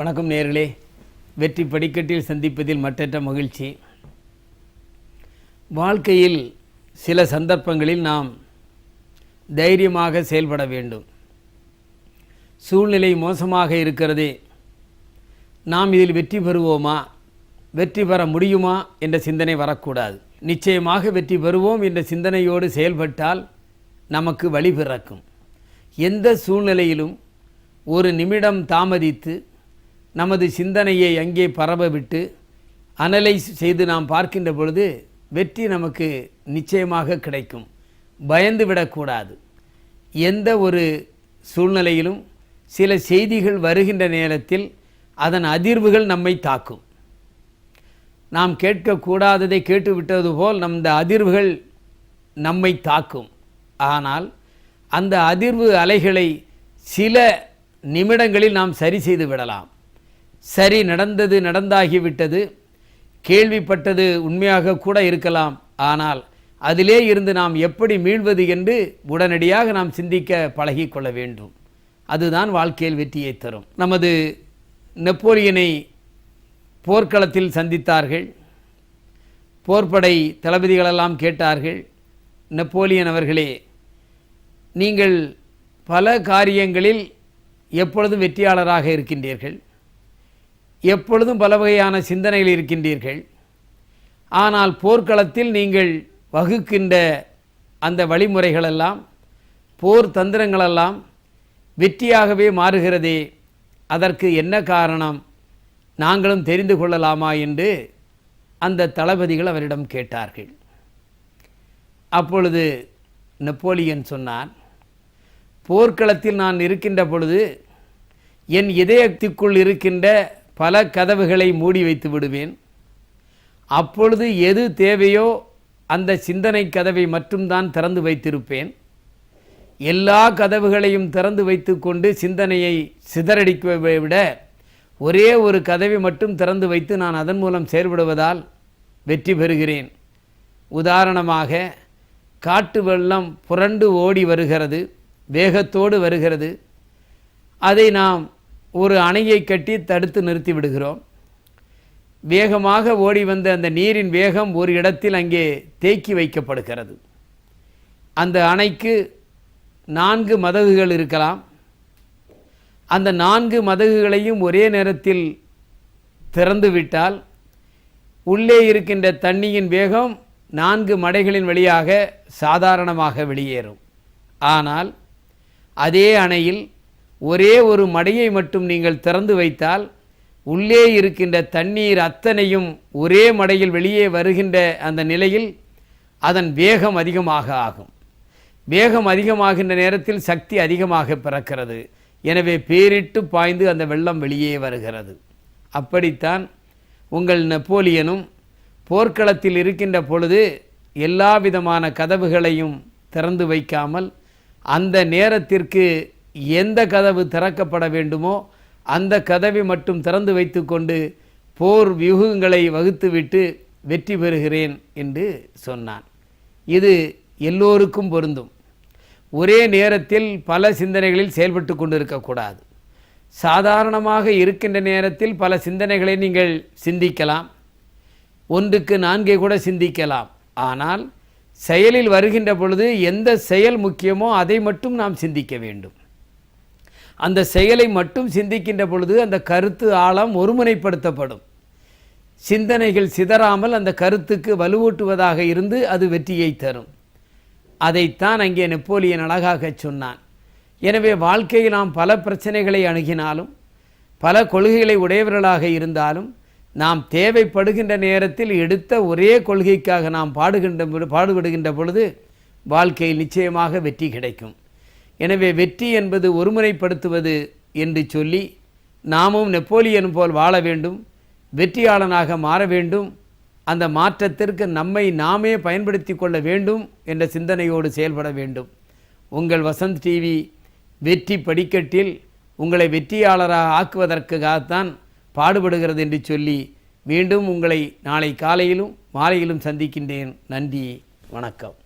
வணக்கம் நேயர்களே. வெற்றி படிக்கட்டில் சந்திப்பதில் மற்றற்ற மகிழ்ச்சி. வாழ்க்கையில் சில சந்தர்ப்பங்களில் நாம் தைரியமாக செயல்பட வேண்டும். சூழ்நிலை மோசமாக இருக்கிறதே, நாம் இதில் வெற்றி பெறுவோமா, வெற்றி பெற முடியுமா என்ற சிந்தனை வரக்கூடாது. நிச்சயமாக வெற்றி பெறுவோம் என்ற சிந்தனையோடு செயல்பட்டால் நமக்கு வழி பிறக்கும். எந்த சூழ்நிலையிலும் ஒரு நிமிடம் தாமதித்து நமது சிந்தனையை அங்கே பரவவிட்டு அனலைஸ் செய்து நாம் பார்க்கின்ற பொழுது வெற்றி நமக்கு நிச்சயமாக கிடைக்கும். பயந்து விடக்கூடாது. எந்த ஒரு சூழ்நிலையிலும் சில செய்திகள் வருகின்ற நேரத்தில் அதன் அதிர்வுகள் நம்மை தாக்கும். நாம் கேட்கக்கூடாததை கேட்டுவிட்டது போல் அந்த அதிர்வுகள் நம்மை தாக்கும். ஆனால் அந்த அதிர்வு அலைகளை சில நிமிடங்களில் நாம் சரி செய்து விடலாம். சரி, நடந்தாகிவிட்டது, கேள்விப்பட்டது உண்மையாக கூட இருக்கலாம், ஆனால் அதிலே இருந்து நாம் எப்படி மீள்வது என்று உடனடியாக நாம் சிந்திக்க பழகிக்கொள்ள வேண்டும். அதுதான் வாழ்க்கையில் வெற்றியை தரும். நமது நெப்போலியனை போர்க்களத்தில் சந்தித்தார்கள். போர்ப்படை தளபதிகளெல்லாம் கேட்டார்கள், நெப்போலியன் அவர்களே, நீங்கள் பல காரியங்களில் எப்பொழுதும் வெற்றியாளராக இருக்கின்றீர்கள், எப்பொழுதும் பல வகையான சிந்தனைகள் இருக்கின்றீர்கள். ஆனால் போர்க்களத்தில் நீங்கள் வகுக்கின்ற அந்த வழிமுறைகளெல்லாம், போர் தந்திரங்களெல்லாம் வெற்றியாகவே மாறுகிறதே, அதற்கு என்ன காரணம், நாங்களும் தெரிந்து கொள்ளலாமா என்று அந்த தளபதிகள் அவரிடம் கேட்டார்கள். அப்பொழுது நெப்போலியன் சொன்னார், போர்க்களத்தில் நான் இருக்கின்ற பொழுது என் இதயத்திற்குள் இருக்கின்ற பல கதவுகளை மூடி வைத்து விடுவேன். அப்பொழுது எது தேவையோ அந்த சிந்தனை கதவை மட்டும்தான் திறந்து வைத்திருப்பேன். எல்லா கதவுகளையும் திறந்து வைத்து கொண்டு சிந்தனையை சிதறடிக்கவை விட ஒரே ஒரு கதவை மட்டும் திறந்து வைத்து நான் அதன் மூலம் செயல்படுவதால் வெற்றி பெறுகிறேன். உதாரணமாக, காட்டு வெள்ளம் புரண்டு ஓடி வருகிறது, வேகத்தோடு வருகிறது. அதை நாம் ஒரு அணையை கட்டி தடுத்து நிறுத்தி விடுகிறோம். வேகமாக ஓடி வந்த அந்த நீரின் வேகம் ஒரு இடத்தில் அங்கே தேக்கி வைக்கப்படுகிறது. அந்த அணைக்கு 4 மதகுகள் இருக்கலாம். அந்த 4 மதகுகளையும் ஒரே நேரத்தில் திறந்துவிட்டால் உள்ளே இருக்கின்ற தண்ணியின் வேகம் 4 மடைகளின் வழியாக சாதாரணமாக வெளியேறும். ஆனால் அதே அணையில் ஒரே ஒரு மடையை மட்டும் நீங்கள் திறந்து வைத்தால் உள்ளே இருக்கின்ற தண்ணீர் அத்தனையும் ஒரே மடையில் வெளியே வருகின்ற அந்த நிலையில் அதன் வேகம் அதிகமாக ஆகும். வேகம் அதிகமாகின்ற நேரத்தில் சக்தி அதிகமாக பிறக்கிறது. எனவே பேரிட்டு பாய்ந்து அந்த வெள்ளம் வெளியே வருகிறது. அப்படித்தான் உங்கள் நெப்போலியனும் போர்க்களத்தில் இருக்கின்ற பொழுது எல்லா விதமான கதவுகளையும் திறந்து வைக்காமல் அந்த நேரத்திற்கு எந்த கதவு திறக்கப்பட வேண்டுமோ அந்த கதவை மட்டும் திறந்து வைத்து கொண்டு போர் வியூகங்களை வகுத்துவிட்டு வெற்றி பெறுகிறேன் என்று சொன்னான். இது எல்லோருக்கும் பொருந்தும். ஒரே நேரத்தில் பல சிந்தனைகளில் செயல்பட்டு கொண்டு இருக்கக்கூடாது. சாதாரணமாக இருக்கின்ற நேரத்தில் பல சிந்தனைகளை நீங்கள் சிந்திக்கலாம், 1க்கு 4 கூட சிந்திக்கலாம். ஆனால் செயலில் வருகின்ற பொழுது எந்த செயல் முக்கியமோ அதை மட்டும் நாம் சிந்திக்க வேண்டும். அந்த செயலை மட்டும் சிந்திக்கின்ற பொழுது அந்த கருத்து ஆழம் ஒருமுனைப்படுத்தப்படும். சிந்தனைகள் சிதறாமல் அந்த கருத்துக்கு வலுவூட்டுவதாக இருந்து அது வெற்றியை தரும். அதைத்தான் அங்கே நெப்போலியன் அழகாக சொன்னான். எனவே வாழ்க்கையில் நாம் பல பிரச்சனைகளை அணுகினாலும், பல கொள்கைகளை உடையவர்களாக இருந்தாலும், நாம் தேவைப்படுகின்ற நேரத்தில் எடுத்த ஒரே கொள்கைக்காக நாம் பாடுபடுகின்ற பொழுது வாழ்க்கையில் நிச்சயமாக வெற்றி கிடைக்கும். எனவே வெற்றி என்பது ஒருமுனைப்படுத்துவது என்று சொல்லி நாமும் நெப்போலியன் போல் வாழ வேண்டும், வெற்றியாளனாக மாற வேண்டும். அந்த மாற்றத்திற்கு நம்மை நாமே பயன்படுத்தி கொள்ள வேண்டும் என்ற சிந்தனையோடு செயல்பட வேண்டும். உங்கள் வசந்த் டிவி வெற்றி படிக்கட்டில் உங்களை வெற்றியாளராக ஆக்குவதற்காகத்தான் பாடுபடுகிறது என்று சொல்லி மீண்டும் உங்களை நாளை காலையிலும் மாலையிலும் சந்திக்கின்றேன். நன்றி, வணக்கம்.